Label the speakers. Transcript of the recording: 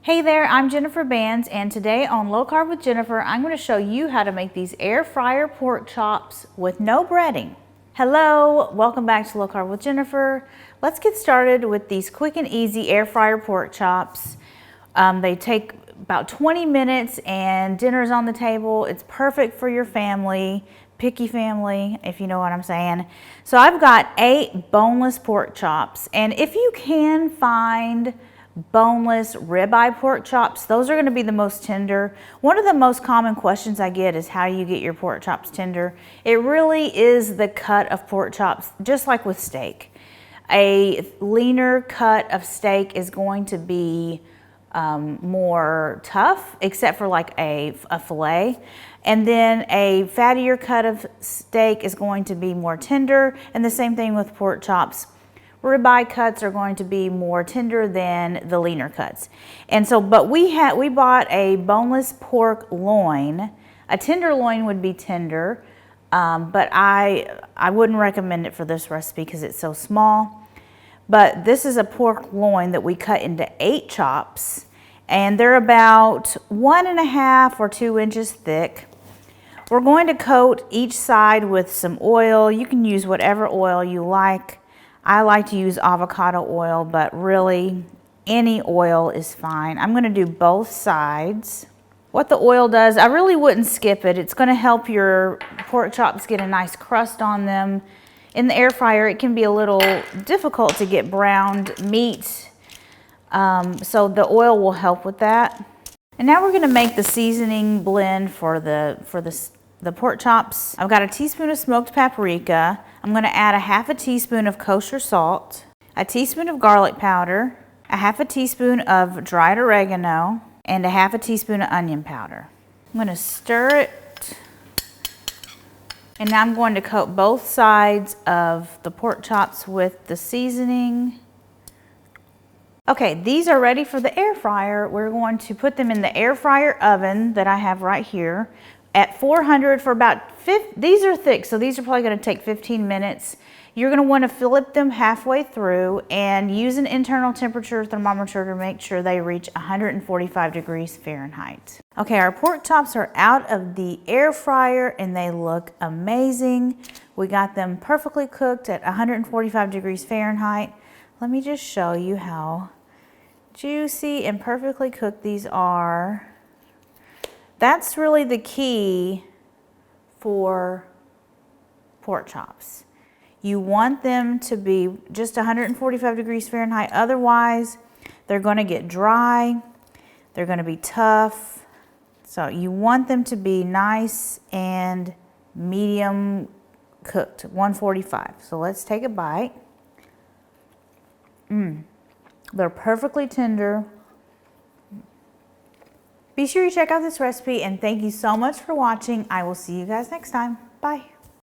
Speaker 1: Hey there, I'm Jennifer Bands, and today on Low Carb with Jennifer, I'm going to show you how to make these air fryer pork chops with no breading. Hello, welcome back to Low Carb with Jennifer. Let's get started with these quick and easy air fryer pork chops. They take about 20 minutes and dinner's on the table. It's perfect for your family, picky family, if you know what I'm saying. So I've got 8 boneless pork chops, and if you can find boneless ribeye pork chops, those are going to be the most tender. One of the most common questions I get is how you get your pork chops tender. It really is the cut of pork chops, just like with steak. A leaner cut of steak is going to be more tough, except for like a fillet. And then a fattier cut of steak is going to be more tender, and the same thing with pork chops. Ribeye cuts are going to be more tender than the leaner cuts. And so, but we bought a boneless pork loin. A tenderloin would be tender, but I wouldn't recommend it for this recipe because it's so small. But this is a pork loin that we cut into 8 chops, and they're about 1.5 or 2 inches thick. We're going to coat each side with some oil. You can use whatever oil you like. I like to use avocado oil, but really any oil is fine. I'm going to do both sides. What the oil does, I really wouldn't skip it. It's going to help your pork chops get a nice crust on them. In the air fryer, it can be a little difficult to get browned meat, so the oil will help with that. And now we're going to make the seasoning blend for the pork chops. I've got a teaspoon of smoked paprika. I'm going to add a 1/2 teaspoon of kosher salt, a teaspoon of garlic powder, a 1/2 teaspoon of dried oregano, and a 1/2 teaspoon of onion powder. I'm going to stir it, and now I'm going to coat both sides of the pork chops with the seasoning. Okay, these are ready for the air fryer. We're going to put them in the air fryer oven that I have right here at 400 for about these are thick, so these are probably going to take 15 minutes. You're going to want to flip them halfway through and use an internal temperature thermometer to make sure they reach 145 degrees Fahrenheit. Okay, our pork chops are out of the air fryer and they look amazing. We got them perfectly cooked at 145 degrees Fahrenheit. Let me just show you how juicy and perfectly cooked these are. That's really the key for pork chops. You want them to be just 145 degrees Fahrenheit. Otherwise, they're going to get dry. They're going to be tough. So you want them to be nice and medium cooked, 145. So let's take a bite. They're perfectly tender. Be sure you check out this recipe, and thank you so much for watching. I will see you guys next time. Bye.